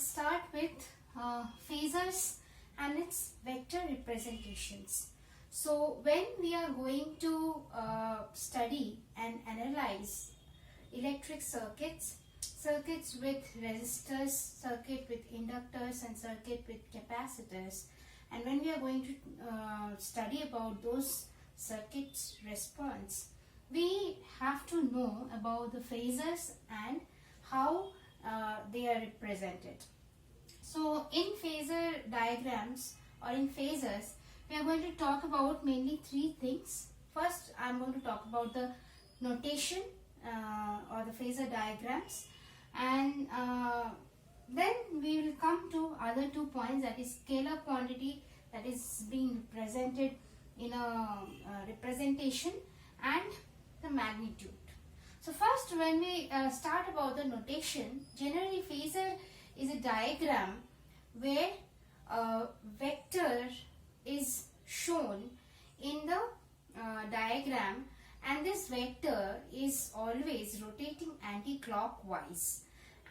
start with phasors and its vector representations. So when we are going to study and analyze electric circuits, circuits with resistors, circuit with inductors and circuit with capacitors, and when we are going to study about those circuits response, we have to know about the phasors and how they are represented. So in phasor diagrams or in phasors, we are going to talk about mainly three things. First, I am going to talk about the notation or the phasor diagrams, and then we will come to other 2 points, that is scalar quantity that is being represented in a representation and the magnitude. So first, when we start about the notation, generally phasor is a diagram where a vector is shown in the diagram, and this vector is always rotating anti-clockwise,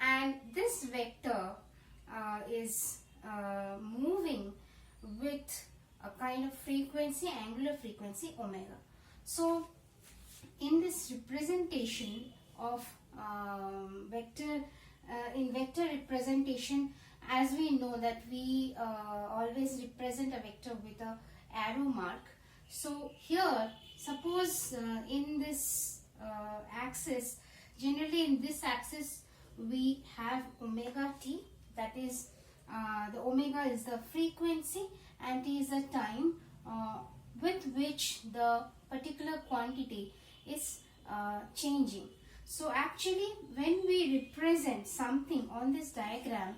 and this vector is moving with a kind of frequency, angular frequency omega. So in this representation of vector, in vector representation, as we know that we always represent a vector with a arrow mark. So here, suppose in this axis, generally in this axis we have omega t, that is the omega is the frequency and t is the time with which the particular quantity is changing. So actually when we represent something on this diagram,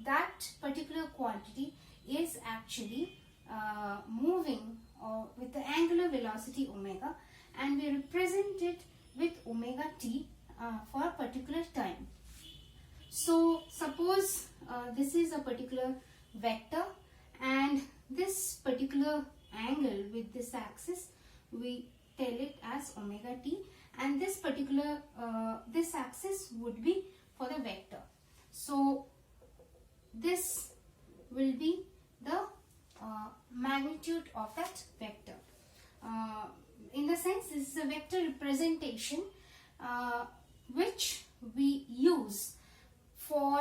that particular quantity is actually moving with the angular velocity omega, and we represent it with omega t for a particular time. So suppose this is a particular vector, and this particular angle with this axis, we tell it as omega t, and this particular this axis would be for the vector. So this will be the magnitude of that vector. In the sense, this is a vector representation which we use for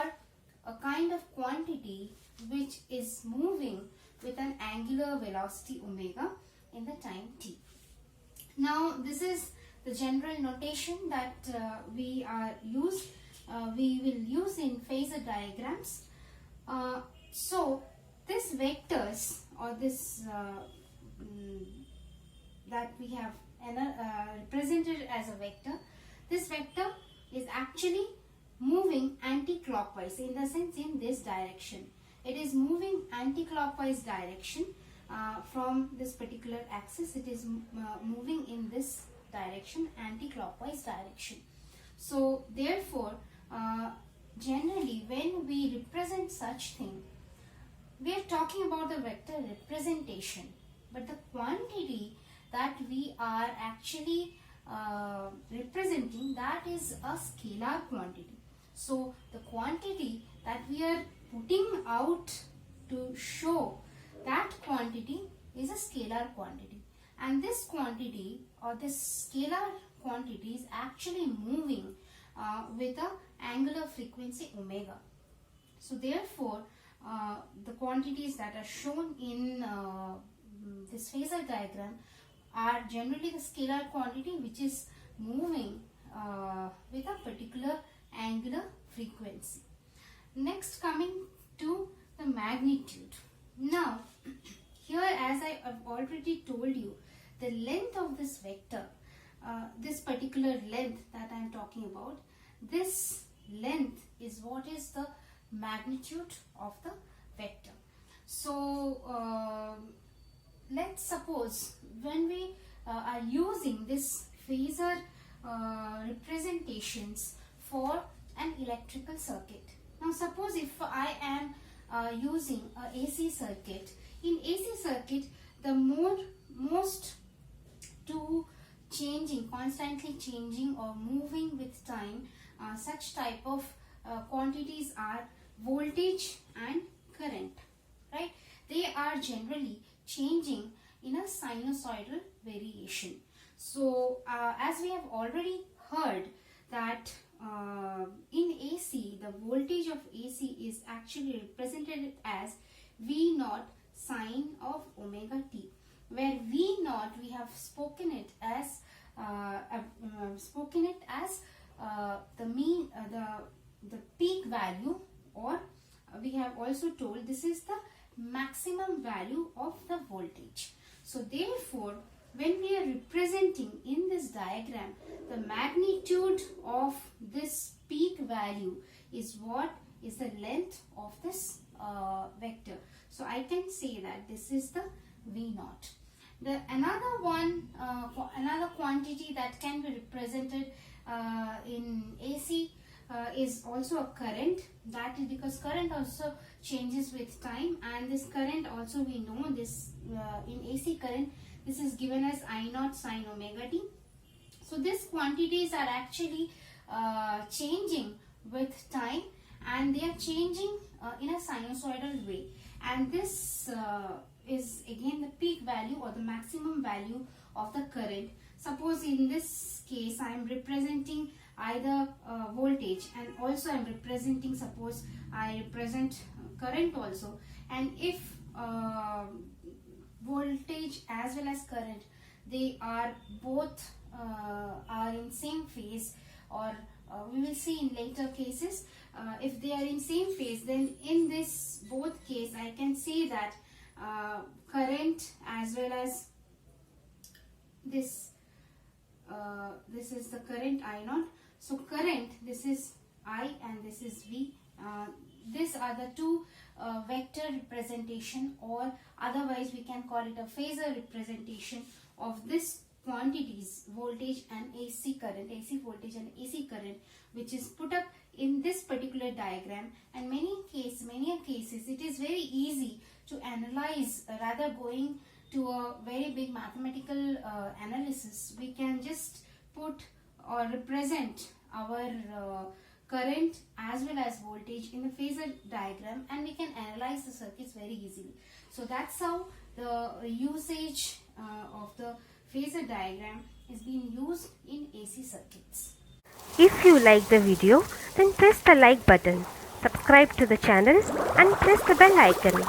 a kind of quantity which is moving with an angular velocity omega in the time t. Now this is the general notation that we will use in phasor diagrams. So this vectors, or this that we have represented as a vector, this vector is actually moving anti-clockwise, in the sense in this direction. It is moving anti-clockwise direction from this particular axis. It is moving in this direction, anti-clockwise direction. So therefore, generally when we represent such thing, we are talking about the vector representation, but the quantity that we are actually representing, that is a scalar quantity. So the quantity that we are putting out to show that quantity is a scalar quantity, and this quantity or this scalar quantity is actually moving with a angular frequency omega. So therefore the quantities that are shown in this phasor diagram are generally the scalar quantity which is moving with a particular angular frequency. Next, coming to the magnitude. Now here, as I have already told you, the length of this vector, this particular length that I am talking about, this length is what is the magnitude of the vector. So let's suppose when we are using this phasor representations for an electrical circuit. Now suppose if I am using a AC circuit. In AC circuit, the most to changing, constantly changing or moving with time, such type of quantities are voltage and current, right? They are generally changing in a sinusoidal variation. So as we have already heard that in AC, the voltage of AC is actually represented as V naught sine of omega t, where V naught we have spoken it as the mean the peak value, or we have also told this is the maximum value of the voltage. So therefore, when we are representing in this diagram, the magnitude of this peak value is what is the length of this vector. So I can say that this is the V naught. Another quantity that can be represented in AC is also a current. That is because current also changes with time, and this current also we know this in AC current, this is given as I naught sine omega t. So these quantities are actually changing with time, and they are changing in a sinusoidal way, and this is again the peak value or the maximum value of the current. Suppose in this case I am representing either voltage, and also I am representing, suppose I represent current also, and if voltage as well as current, they are both are in same phase, or we will see in later cases, if they are in same phase, then in this both case I can say that current as well as this is the current I naught. So current, this is I and this is V. These are the two vector representation, or otherwise we can call it a phasor representation of this quantities, voltage and AC current, AC voltage and AC current, which is put up in this particular diagram. And many cases it is very easy to analyze, rather going to a very big mathematical analysis. We can just put or represent our current as well as voltage in the phasor diagram, and we can analyze the circuits very easily. So that's how the usage of the phasor diagram is being used in AC circuits. If you like the video, then press the like button, subscribe to the channel and press the bell icon.